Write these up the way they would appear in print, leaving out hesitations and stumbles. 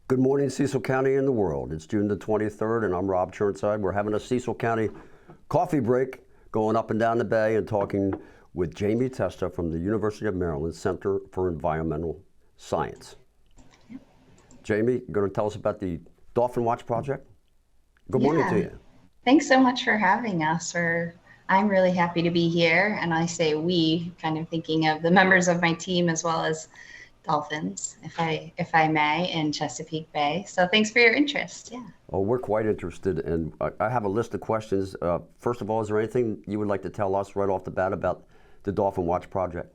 Good morning, Cecil County and the world. It's June the 23rd, and I'm Rob Churnside. We're having a Cecil County coffee break, going up and down the bay and talking with Jamie Testa from the University of Maryland Center for Environmental Science. Jamie, you're going to tell us about the Dolphin Watch project? Good morning to you. Thanks so much for having us. I'm really happy to be here, and I say we, kind of thinking of the members of my team as well as Dolphins, if I may, in Chesapeake Bay. So thanks for your interest. Yeah. Well, we're quite interested, and I have a list of questions. First of all, is there anything you would like to tell us right off the bat about the Dolphin Watch project?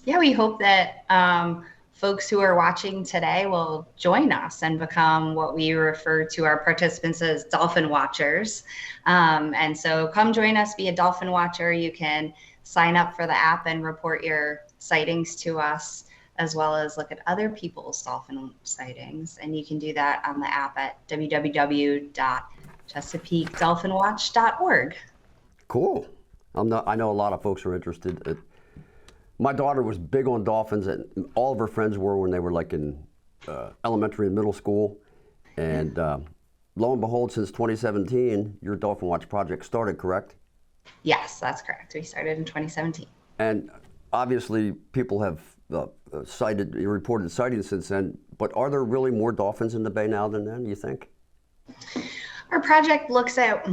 Yeah, we hope that folks who are watching today will join us and become what we refer to our participants as Dolphin Watchers. And so come join us, be a Dolphin Watcher. You can sign up for the app and report your sightings to us, as well as look at other people's dolphin sightings. And you can do that on the app at www.chesapeakedolphinwatch.org. Cool. I know a lot of folks are interested. My daughter was big on dolphins, and all of her friends were when they were like in elementary and middle school. And lo and behold, since 2017, your Dolphin Watch project started, correct? Yes, that's correct. We started in 2017. And obviously, people have reported sightings since then, but are there really more dolphins in the bay now than then, you think? Our project looks at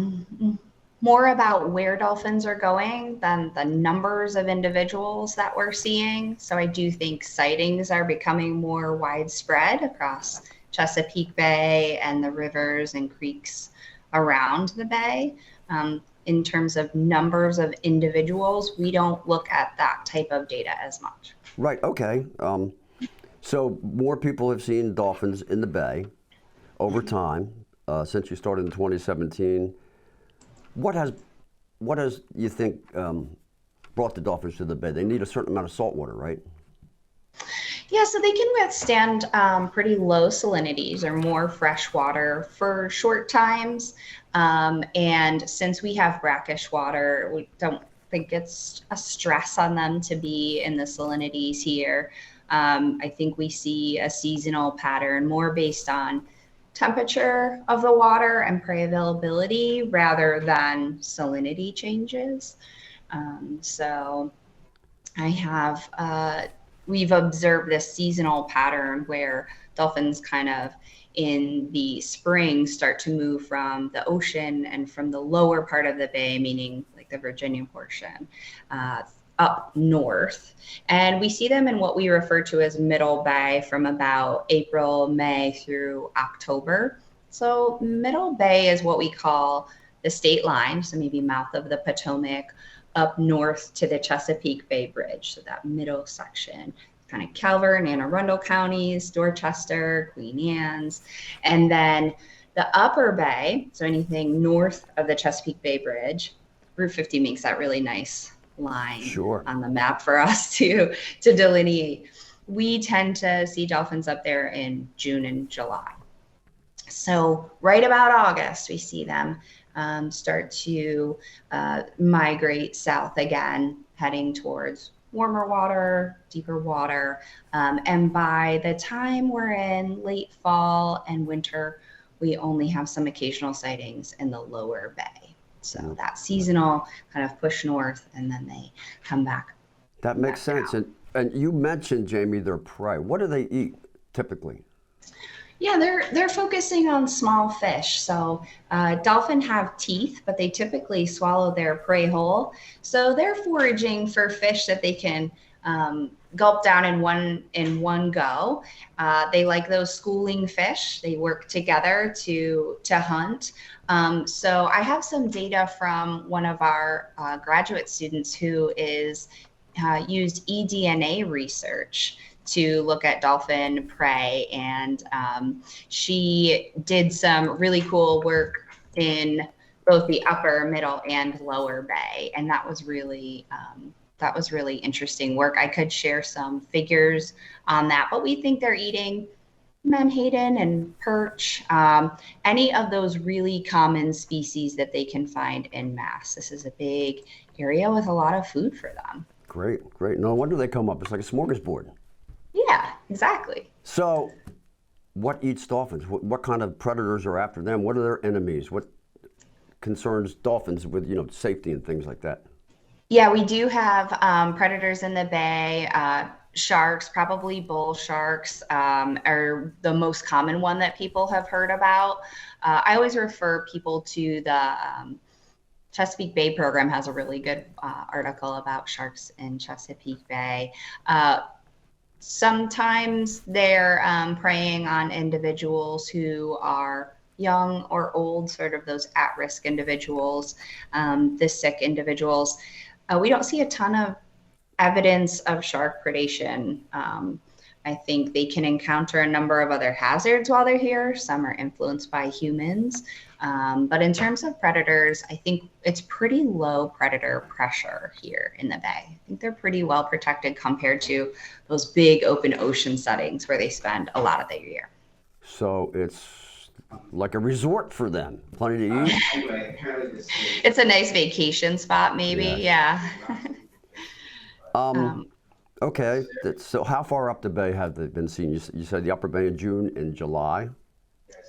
more about where dolphins are going than the numbers of individuals that we're seeing. So I do think sightings are becoming more widespread across Chesapeake Bay and the rivers and creeks around the bay. In terms of numbers of individuals, we don't look at that type of data as much. Right, okay. So more people have seen dolphins in the bay over time since you started in 2017. What has you think brought the dolphins to the bay? They need a certain amount of salt water, right? Yeah, so they can withstand pretty low salinities or more fresh water for short times. And since we have brackish water, we don't think it's a stress on them to be in the salinities here. I think we see a seasonal pattern more based on temperature of the water and prey availability rather than salinity changes. So we've observed this seasonal pattern where dolphins kind of in the spring start to move from the ocean and from the lower part of the bay, meaning like the Virginia portion, up north. And we see them in what we refer to as middle bay from about April, May through October. So middle bay is what we call the state line, so maybe mouth of the Potomac, up north to the Chesapeake Bay Bridge, so that middle section, kind of Calvert, Anne Arundel counties, Dorchester, Queen Anne's, and then the upper bay, so anything north of the Chesapeake Bay Bridge. Route 50 makes that really nice line on the map for us to delineate. We tend to see dolphins up there in June and July. So right about August, we see them start to migrate south again, heading towards warmer water, deeper water. And by the time we're in late fall and winter, we only have some occasional sightings in the lower bay. So that seasonal kind of push north, and then they come back. That makes sense. And you mentioned, Jamie, their prey. What do they eat typically? Yeah, they're focusing on small fish. So dolphins have teeth, but they typically swallow their prey whole. So they're foraging for fish that they can gulp down in one go. They like those schooling fish. They work together to hunt. So I have some data from one of our graduate students who is used eDNA research to look at dolphin prey, and she did some really cool work in both the upper, middle, and lower bay, and that was really interesting work. I could share some figures on that, but we think they're eating menhaden and perch, any of those really common species that they can find en masse. This is a big area with a lot of food for them. Great. No wonder they come up. It's like a smorgasbord. Yeah, exactly. So what eats dolphins? What kind of predators are after them? What are their enemies? What concerns dolphins with, safety and things like that? Yeah, we do have predators in the bay. Sharks, probably bull sharks, are the most common one that people have heard about. I always refer people to the Chesapeake Bay program has a really good article about sharks in Chesapeake Bay. Sometimes they're preying on individuals who are young or old, sort of those at-risk individuals, the sick individuals. We don't see a ton of evidence of shark predation. I think they can encounter a number of other hazards while they're here. Some are influenced by humans. But in terms of predators, I think it's pretty low predator pressure here in the bay. I think they're pretty well protected compared to those big open ocean settings where they spend a lot of their year. So it's like a resort for them. Plenty to eat. It's a nice vacation spot, maybe. Yeah. Okay. So how far up the bay have they been seen? You said the upper bay in June and July?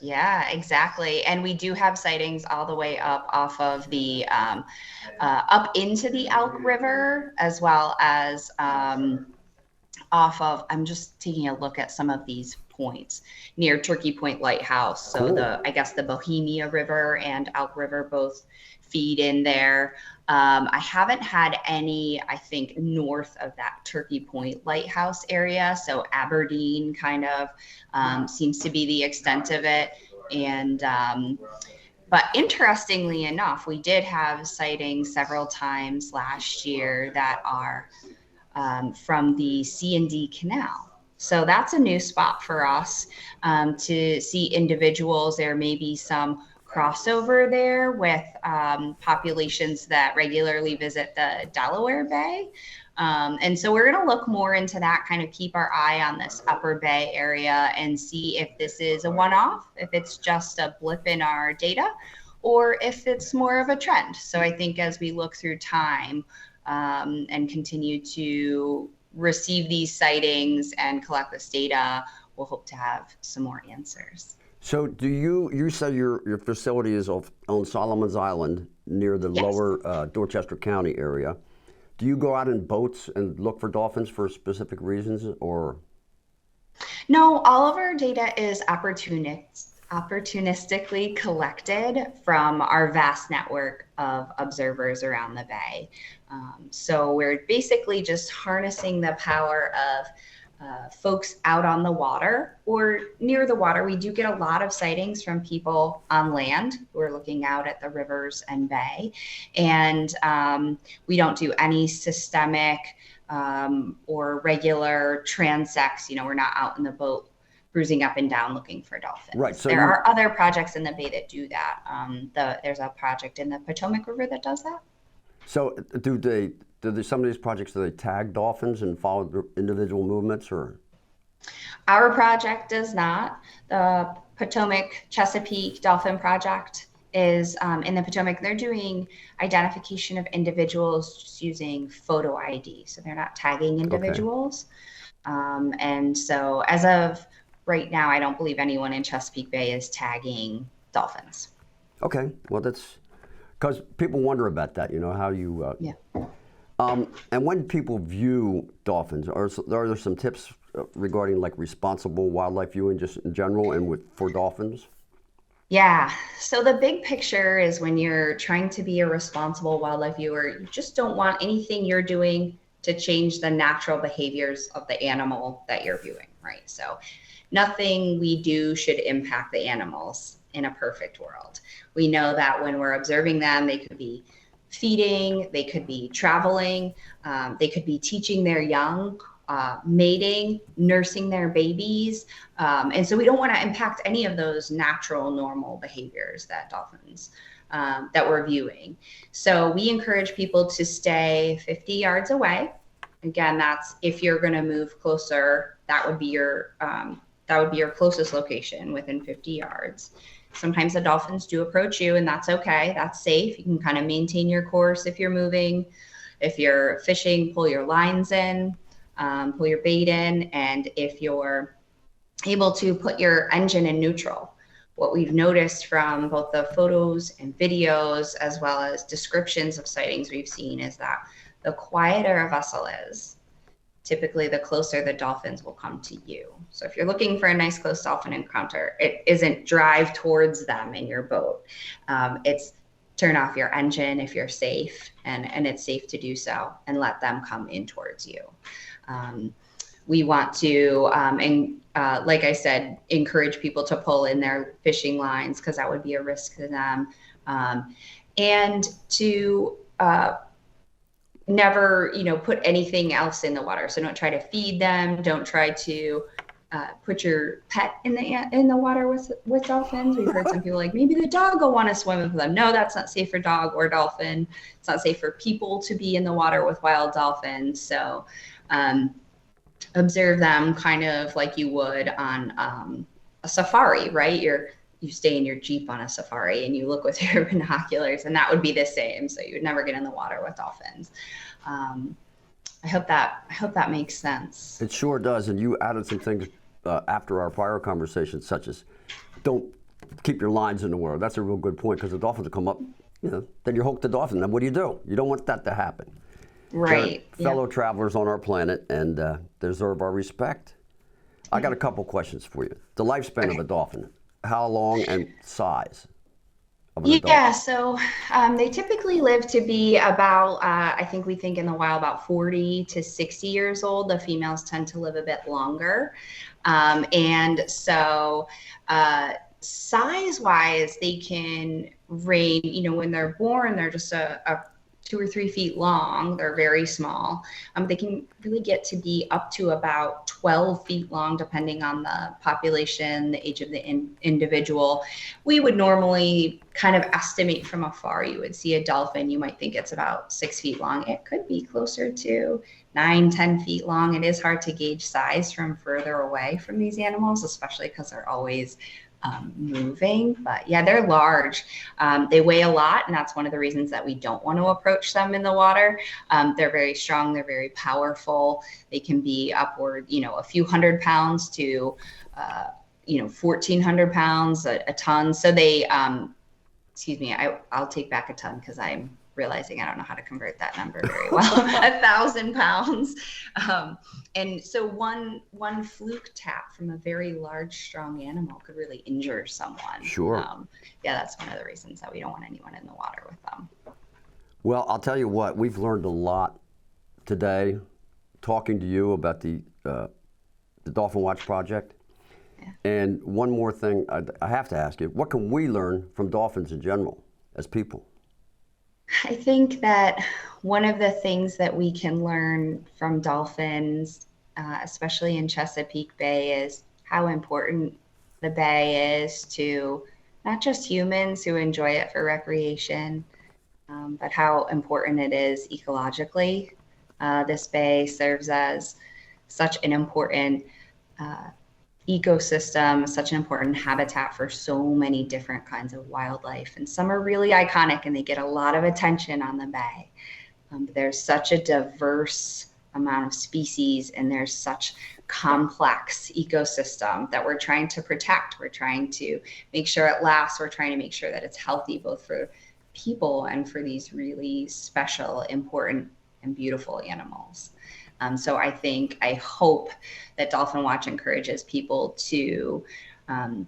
Yeah, exactly. And we do have sightings all the way up off of the up into the Elk River, as well as off of, I'm just taking a look at some of these points near Turkey Point Lighthouse. So Cool. I guess the Bohemia River and Elk River both feed in there. I haven't had any, I think, north of that Turkey Point Lighthouse area. So Aberdeen kind of seems to be the extent of it. And but interestingly enough, we did have sightings several times last year that are from the C&D Canal. So that's a new spot for us to see individuals. There may be some crossover there with populations that regularly visit the Delaware Bay. And so we're going to look more into that, kind of keep our eye on this upper bay area and see if this is a one-off, if it's just a blip in our data, or if it's more of a trend. So I think as we look through time and continue to receive these sightings and collect this data, we'll hope to have some more answers. So you said your facility is on Solomon's Island near the Yes. lower Dorchester County area. Do you go out in boats and look for dolphins for specific reasons, or? No, all of our data is opportunistically collected from our vast network of observers around the bay. So we're basically just harnessing the power of folks out on the water or near the water. We do get a lot of sightings from people on land who are looking out at the rivers and bay. And we don't do any systemic or regular transects. We're not out in the boat cruising up and down looking for dolphins. Right. So there are other projects in the bay that do that. There's a project in the Potomac River that does that. So some of these projects, do they tag dolphins and follow the individual movements, or? Our project does not. The Potomac Chesapeake Dolphin Project is in the Potomac. They're doing identification of individuals just using photo ID. So they're not tagging individuals. Okay. And so as of right now, I don't believe anyone in Chesapeake Bay is tagging dolphins. Okay. Well, that's because people wonder about that, how you. Yeah. And when people view dolphins, are there some tips regarding like responsible wildlife viewing just in general and for dolphins? Yeah. So the big picture is when you're trying to be a responsible wildlife viewer, you just don't want anything you're doing to change the natural behaviors of the animal that you're viewing, right? So nothing we do should impact the animals in a perfect world. We know that when we're observing them, they could be feeding, they could be traveling, they could be teaching their young, mating, nursing their babies. And so we don't want to impact any of those natural, normal behaviors that dolphins, that we're viewing. So we encourage people to stay 50 yards away. Again, that's if you're going to move closer, that would be your closest location within 50 yards. Sometimes the dolphins do approach you, and that's okay. That's safe. You can kind of maintain your course if you're moving. If you're fishing, pull your lines in, pull your bait in. And if you're able to put your engine in neutral. What we've noticed from both the photos and videos, as well as descriptions of sightings we've seen, is that the quieter a vessel is, typically the closer the dolphins will come to you. So if you're looking for a nice close dolphin encounter, it isn't drive towards them in your boat. It's turn off your engine if you're safe, and it's safe to do so, and let them come in towards you. We want to, like I said, encourage people to pull in their fishing lines, because that would be a risk to them. And to never, put anything else in the water. So don't try to feed them. Don't try to put your pet in the water with dolphins. We've heard some people like, maybe the dog will want to swim with them. No, that's not safe for dog or dolphin. It's not safe for people to be in the water with wild dolphins. So observe them kind of like you would on a safari, right? You stay in your Jeep on a safari and you look with your binoculars, and that would be the same. So you would never get in the water with dolphins. I hope that makes sense. It sure does. And you added some things after our prior conversation, such as don't keep your lines in the water. That's a real good point, because the dolphins will come up, then you hook the dolphin. Then what do? You don't want that to happen. Right. They're fellow travelers on our planet, and deserve our respect. I got a couple questions for you. The lifespan of a dolphin, how long and size of an adult? Yeah, so they typically live to be about, I think we think in the wild about 40 to 60 years old. The females tend to live a bit longer. And so size-wise, they can range, when they're born, they're just a 2 or 3 feet long. They're very small. They can really get to be up to about 12 feet long, depending on the population, the age of the individual. We would normally kind of estimate from afar. You would see a dolphin, you might think it's about 6 feet long. It could be closer to 9, 10 feet long. It is hard to gauge size from further away from these animals, especially because they're always moving. But yeah, they're large. They weigh a lot, and that's one of the reasons that we don't want to approach them in the water. They're very strong. They're very powerful. They can be upward, a few hundred pounds to 1,400 pounds, a ton. So they, I'll take back a ton, because I'm realizing I don't know how to convert that number very well. 1,000 pounds. And so one fluke tap from a very large, strong animal could really injure someone. Sure. Yeah, that's one of the reasons that we don't want anyone in the water with them. Well, I'll tell you what, we've learned a lot today talking to you about the Dolphin Watch project. Yeah. And one more thing I have to ask you, what can we learn from dolphins in general as people? I think that one of the things that we can learn from dolphins, especially in Chesapeake Bay, is how important the bay is to not just humans who enjoy it for recreation, but how important it is ecologically. This bay serves as such an important ecosystem, such an important habitat for so many different kinds of wildlife. And some are really iconic and they get a lot of attention on the bay. There's such a diverse amount of species, and there's such complex ecosystem that we're trying to protect. We're trying to make sure it lasts. We're trying to make sure that it's healthy, both for people and for these really special, important, and beautiful animals. So I hope that Dolphin Watch encourages people to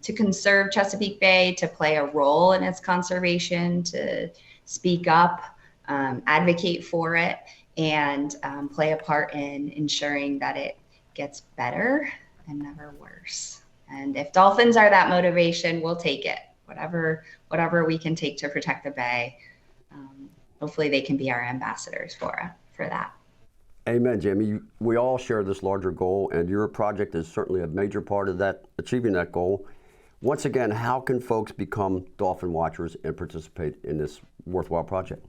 conserve Chesapeake Bay, to play a role in its conservation, to speak up, advocate for it, and play a part in ensuring that it gets better and never worse. And if dolphins are that motivation, we'll take it. Whatever we can take to protect the bay. Hopefully they can be our ambassadors for that. Amen, Jamie. We all share this larger goal, and your project is certainly a major part of that, achieving that goal. Once again, how can folks become dolphin watchers and participate in this worthwhile project?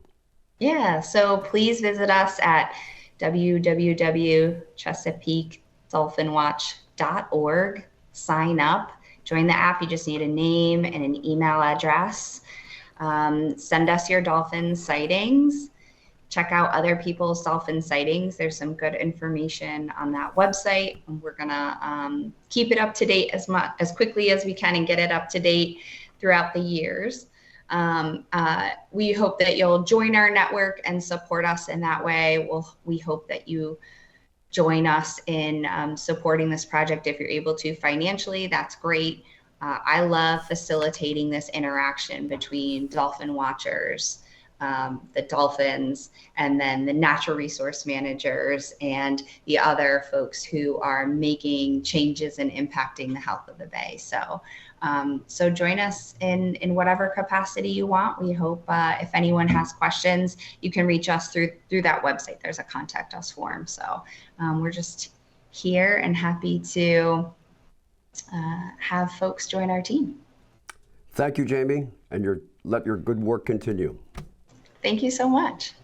Yeah, so please visit us at www.chesapeakedolphinwatch.org. Sign up, join the app. You just need a name and an email address. Send us your dolphin sightings. check out other people's dolphin sightings. There's some good information on that website, and we're gonna keep it up to date as quickly as we can and get it up to date throughout the years. We hope that you'll join our network and support us in that way. We hope that you join us in supporting this project if you're able to financially. That's great. I love facilitating this interaction between dolphin watchers, the dolphins, and then the natural resource managers and the other folks who are making changes and impacting the health of the bay. So join us in whatever capacity you want. We hope if anyone has questions, you can reach us through that website. There's a contact us form. So we're just here and happy to have folks join our team. Thank you, Jamie, and let your good work continue. Thank you so much.